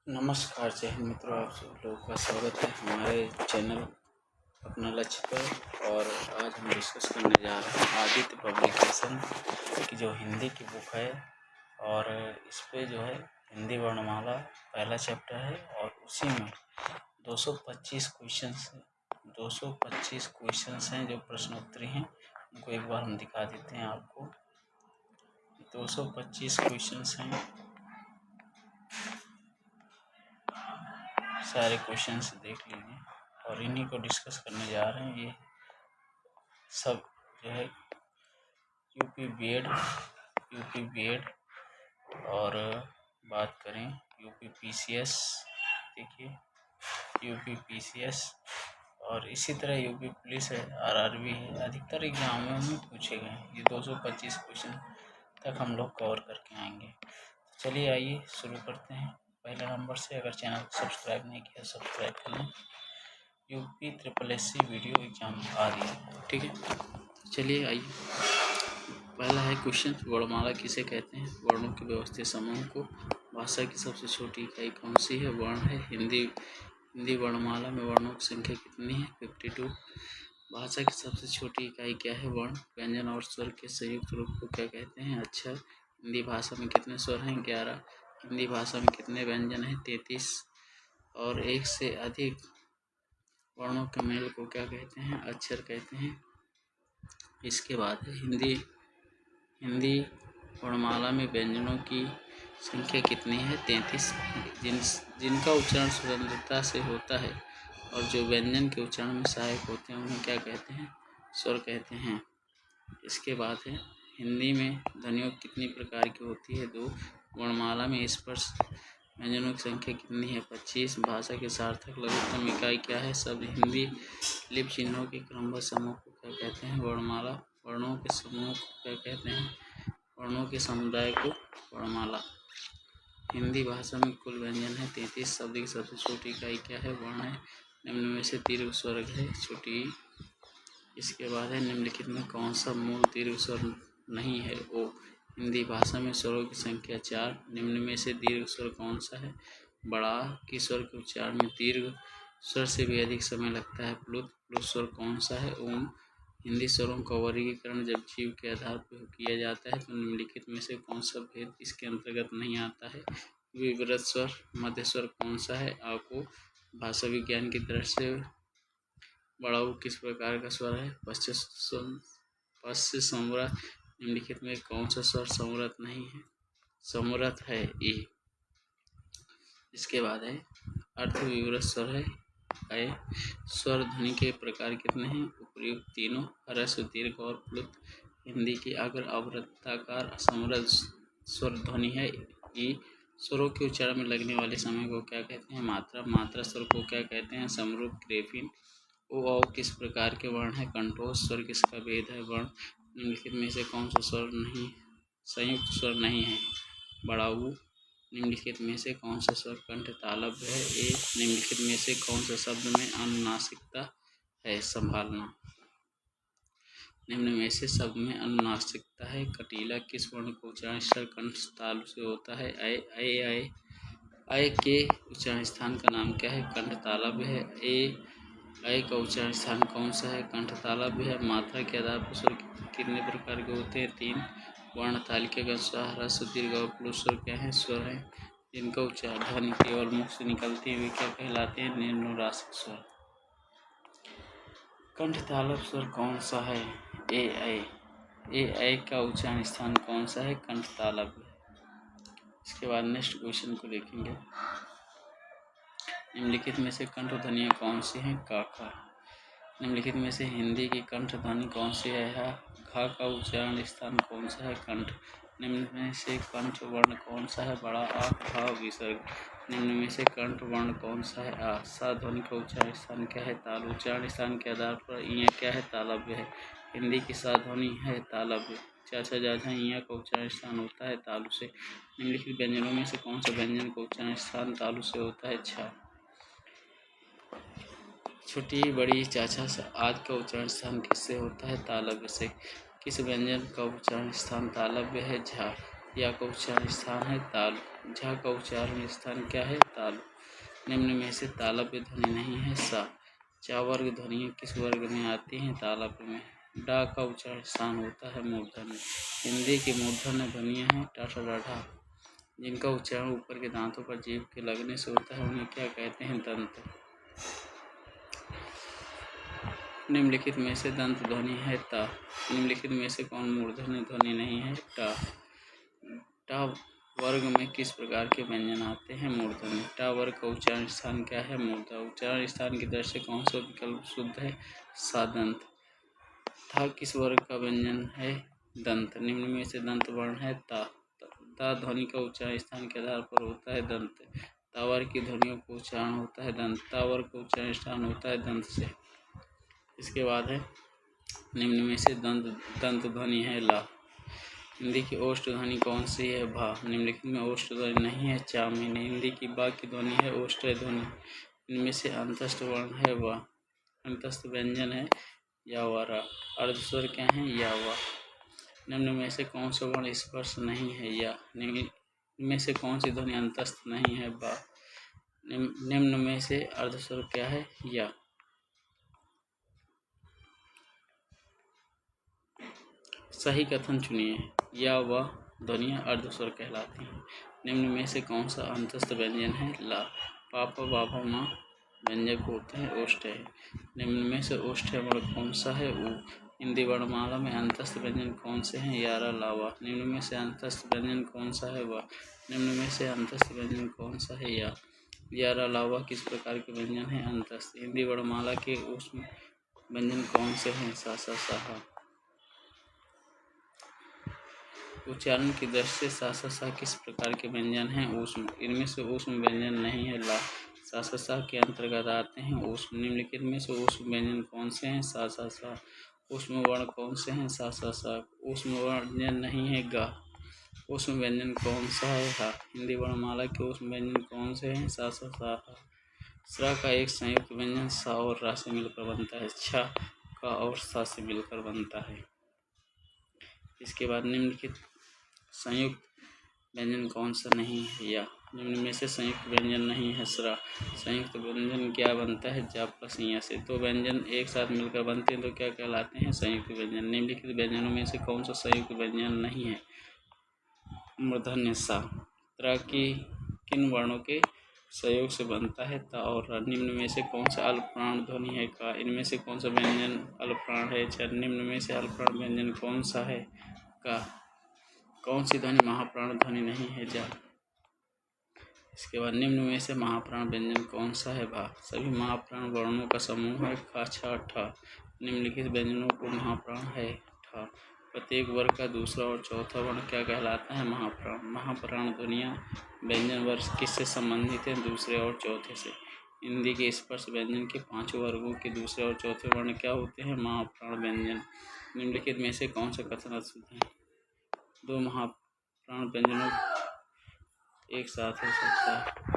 नमस्कार, जय हिंद मित्रों। आप सब लोगों का स्वागत है हमारे चैनल अपना लक्ष्य पर। और आज हम डिस्कस करने जा रहे हैं आदित्य पब्लिकेशन की जो हिंदी की बुक है। और इस पे जो है हिंदी वर्णमाला पहला चैप्टर है और उसी में 225 क्वेश्चंस हैं जो प्रश्नोत्तरी हैं। उनको एक बार हम दिखा देते हैं आपको। 225 क्वेश्चंस हैं, सारे क्वेश्चंस देख लीजिए और इन्हीं को डिस्कस करने जा रहे हैं। ये सब जो है यूपी बीएड और बात करें यूपी पीसीएस, देखिए यूपी पीसीएस और इसी तरह यूपी पुलिस है, आरआरबी है। अधिकतर एग्जामों में पूछे गए ये 225 क्वेश्चन तक हम लोग कवर करके आएंगे। चलिए आइए शुरू करते हैं पहले नंबर से। अगर चैनल को सब्सक्राइब नहीं किया सब्सक्राइब कर लें। यूपी SSC वीडियो एग्जाम आ रही है, ठीक है। चलिए आइए, पहला है क्वेश्चन, वर्णमाला किसे कहते हैं? वर्णों के व्यवस्थित समूह को। भाषा की सबसे छोटी इकाई कौन सी है? वर्ण है। हिंदी वर्णमाला में वर्णों की संख्या कितनी है? 52। भाषा की सबसे छोटी इकाई क्या है? वर्ण। व्यंजन और स्वर के संयुक्त रूप को क्या कहते हैं? अक्षर। हिंदी भाषा में कितने स्वर हैं? 11। हिंदी भाषा में कितने व्यंजन हैं? 33। और एक से अधिक वर्णों के मेल को क्या कहते हैं? अक्षर कहते हैं। इसके बाद है हिंदी वर्णमाला में व्यंजनों की संख्या कितनी है? 33। जिनका उच्चारण स्वतंत्रता से होता है और जो व्यंजन के उच्चारण में सहायक होते हैं उन्हें क्या कहते हैं? स्वर कहते हैं। इसके बाद है हिंदी में ध्वनियों कितनी प्रकार की होती है? 2। वर्णमाला में स्पर्श व्यंजनों की संख्या कितनी है? 25। भाषा के सार्थक लघुत्तम इकाई क्या है? शब्द। हिंदी लिपि चिन्हों के क्रमबद्ध समूह को क्या कहते हैं? वर्णमाला। वर्णों के समूह को क्या कहते हैं? वर्णों के समुदाय को वर्णमाला। हिंदी भाषा में कुल व्यंजन है 33। शब्द की सबसे छोटी इकाई क्या है? वर्ण है। निम्न में से दीर्घ स्वर है छोटी। इसके बाद है निम्नलिखित में कौन सा मूल दीर्घ स्वर नहीं है? ओ। हिंदी भाषा में स्वरों की संख्या 4। निम्न में से दीर्घ स्वर कौन सा है? बड़ा। की स्वर के उच्चारण में दीर्घ स्वर से भी अधिक समय लगता है। प्लुत स्वर कौन सा है? ओम। हिंदी स्वरों का वर्गीकरण जब जीव के आधार पर किया जाता है तो निम्नलिखित में से कौन सा भेद इसके अंतर्गत नहीं आता है? विवृत स्वर। मध्य स्वर कौन सा है? आ को। भाषा विज्ञान की तरफ से बड़ाऊ किस प्रकार का स्वर है? पश्च संवृत। निम्नलिखित में कौन सा स्वर संवृत नहीं है? समरथ है ए। इसके बाद है अर्थ विवृत स्वर है अय। स्वर ध्वनि के प्रकार कितने हैं? उपर्युक्त तीनों। ह्रस्व, दीर्घ और प्लुत। हिंदी की अग्र अवृत्ताकार समृद्ध स्वर ध्वनि है ई। स्वरों के उच्चारण में लगने वाले समय को क्या कहते हैं? मात्रा। मात्रा स्वर को क्या कहते हैं? समरूप, ग्रेफिन। ओ औ किस प्रकार के वर्ण है? कंठोज। स्वर किसका भेद है? वर्ण। निम्नलिखित में से कौन सा स्वर नहीं संयुक्त स्वर नहीं है? बड़ा ऊ। निम्नलिखित में से कौन सा स्वर कंठ तालव्य है? ए। निम्नलिखित में से कौन सा शब्द में अनुनासिकता है? संभालना। निम्न में से शब्द में अनुनासिकता है? कटीला। किस वर्ण का उच्चारण स्वर कंठ तालु से होता है? अय। अय अय के उच्चारण स्थान का नाम क्या है? कंठ तालव्य है। ए। अय का उच्चारण स्थान कौन सा है? कंठ तालव्य है। मात्रा के आधार पर स्वर कितने प्रकार के होते हैं? 3। वर्ण तालिका के अनुसार ह्रस्व, दीर्घ और प्लुत स्वर क्या है? स्वर है। जिनका उच्चारण ध्वनि केवल मुख से निकलती है वे क्या कहलाते हैं? निम्नरासिक स्वर। कंठ तालव्य स्वर कौन सा है? ए अय। ए अय का उच्चारण स्थान कौन सा है? कंठ तालव्य। इसके बाद नेक्स्ट क्वेश्चन को देखेंगे। निम्नलिखित में से कंठ ध्वनियाँ कौन सी हैं? का, खा। निम्नलिखित में से हिंदी की कंठ ध्वनि कौन सी है? हा। खा का उच्चारण स्थान कौन सा है? कंठ। निम्न में से कंठ वर्ण कौन सा है? बड़ा आ। हा विसर्ग। निम्न में से कंठ वर्ण कौन सा है? आ। सा ध्वनि का उच्चारण स्थान क्या है? तालु। उच्चारण स्थान के आधार पर इया क्या है? तालव्य है। हिंदी की सा ध्वनि है तालव्य। चाचा जाझा इया का उच्चारण स्थान होता है तालु से। निम्नलिखित व्यंजनों में से कौन सा व्यंजन का उच्चारण स्थान तालु से होता है? छा। छोटी, बड़ी, चाचा आदि का उच्चारण स्थान किससे होता है? तालव्य से। किस व्यंजन का उच्चारण स्थान तालव्य है? झा। या का उच्चारण स्थान है तालु। झा का उच्चारण स्थान क्या है? तालु। निम्न में से तालव्य ध्वनि नहीं है सा। चा वर्ग ध्वनियाँ किस वर्ग में आती हैं? तालव्य में। डा का उच्चारण स्थान होता है मूर्धन्य। हिंदी की मूर्धन्य ध्वनियाँ हैं टा ठ डा ढा। जिनका उच्चारण ऊपर के दांतों पर जीभ के लगने से होता है उन्हें क्या कहते हैं? दंत। निम्नलिखित में से दंत ध्वनि है ता। निम्नलिखित में से कौन मूर्धन्य ध्वनि नहीं है? टा। टा वर्ग में किस प्रकार के व्यंजन आते हैं? मूर्धन्य। टा वर्ग का उच्चारण स्थान क्या है? मूर्धा। उच्चारण स्थान की दृष्टि से कौन सा विकल्प शुद्ध है? सादंत। था किस वर्ग का व्यंजन है? दंत। निम्न में से दंत वर्ण है ता। ता ध्वनि का उच्चारण स्थान के आधार पर होता है दंत। ता वर्ग की ध्वनियों का उच्चारण होता है दंत। ता वर्ग का उच्चारण स्थान होता है दंत से। इसके बाद है निम्न में से दंत ध्वनि है ला। हिंदी की ओष्ठ ध्वनि कौन सी है? भा। निम्नलिखित में ओष्ठ ध्वनि नहीं है चा में। हिंदी की बा की ध्वनि है ओष्ठ ध्वनि। इनमें से अंतस्थ वर्ण है वा। अंतस्थ व्यंजन है या वारा। अर्धस्वर क्या है? या वा। निम्न में से कौन सा वर्ण स्पर्श नहीं है? या। निम्न में से कौन सी ध्वनि अंतस्थ नहीं है? बा। निम्न में से अर्धस्वर क्या है? या। सही कथन चुनिए। या व ध्वनियाँ अर्धस्वर कहलाती हैं। निम्न में से कौन सा अंतस्थ व्यंजन है? ला। पापा बाबा माँ व्यंजक होते हैं ओष्ठ है। निम्न में से ओष्ठ वर्ण कौन सा है? ऊ। हिंदी वर्णमाला में अंतस्थ व्यंजन कौन से हैं? यारा लावा। निम्न में से अंतस्थ व्यंजन कौन सा है? वा। निम्न में से अंतस्थ व्यंजन कौन सा है? या। यारा लावा किस प्रकार के व्यंजन है? अंतस्थ। हिंदी वर्णमाला के ऊष्म व्यंजन कौन से हैं? सा सा सा। उच्चारण की दृष्टि से सा सा किस प्रकार के व्यंजन हैं? ऊष्म। इनमें से ऊष्म व्यंजन नहीं है ला। सा सा के अंतर्गत आते हैं ऊष्म। निम्नलिखित में से ऊष्म व्यंजन कौन से हैं? सा सा। ऊष्म वर्ण कौन से हैं? सा सा। ऊष्म व्यंजन नहीं है गा। ऊष्म व्यंजन कौन सा है? हा। हिंदी वर्णमाला के ऊष्म व्यंजन कौन से हैं? सा सा। स्रा का एक संयुक्त व्यंजन सा और रा से मिलकर बनता है। छ का और सा से मिलकर बनता है। इसके बाद निम्नलिखित संयुक्त व्यंजन कौन सा नहीं है? या। निम्न में से संयुक्त व्यंजन नहीं है स्रा। संयुक्त व्यंजन क्या बनता है? जा प्लस या से। तो व्यंजन एक साथ मिलकर बनते हैं तो क्या कहलाते हैं? संयुक्त व्यंजन। निम्नलिखित व्यंजनों में से कौन सा संयुक्त व्यंजन नहीं है? मूर्धन्य सा। त्रा की किन वर्णों के सहयोग से बनता है? ता और रा। निम्न में से कौन सा अल्पप्राण ध्वनि है? का। इनमें से कौन सा व्यंजन अल्पप्राण है? च। निम्न में से अल्पप्राण व्यंजन कौन सा है? का। कौन सी ध्वनि महाप्राण ध्वनि नहीं है? जा। इसके बाद निम्न में से महाप्राण व्यंजन कौन सा है? भा। सभी महाप्राण वर्णों का समूह है खा छ ठ। निम्नलिखित व्यंजनों को महाप्राण है ठ। प्रत्येक वर्ग का दूसरा और चौथा वर्ण क्या कहलाता है? महाप्राण। महाप्राण ध्वनियाँ व्यंजन वर्ग किससे संबंधित हैं? दूसरे और चौथे से। हिंदी के स्पर्श व्यंजन के पांचों वर्गों के दूसरे और चौथे वर्ण क्या होते हैं? महाप्राण व्यंजन। निम्नलिखित में से कौन सा कथन अशुद्ध है? दो महाप्राण व्यंजनों एक साथ हो सकता है।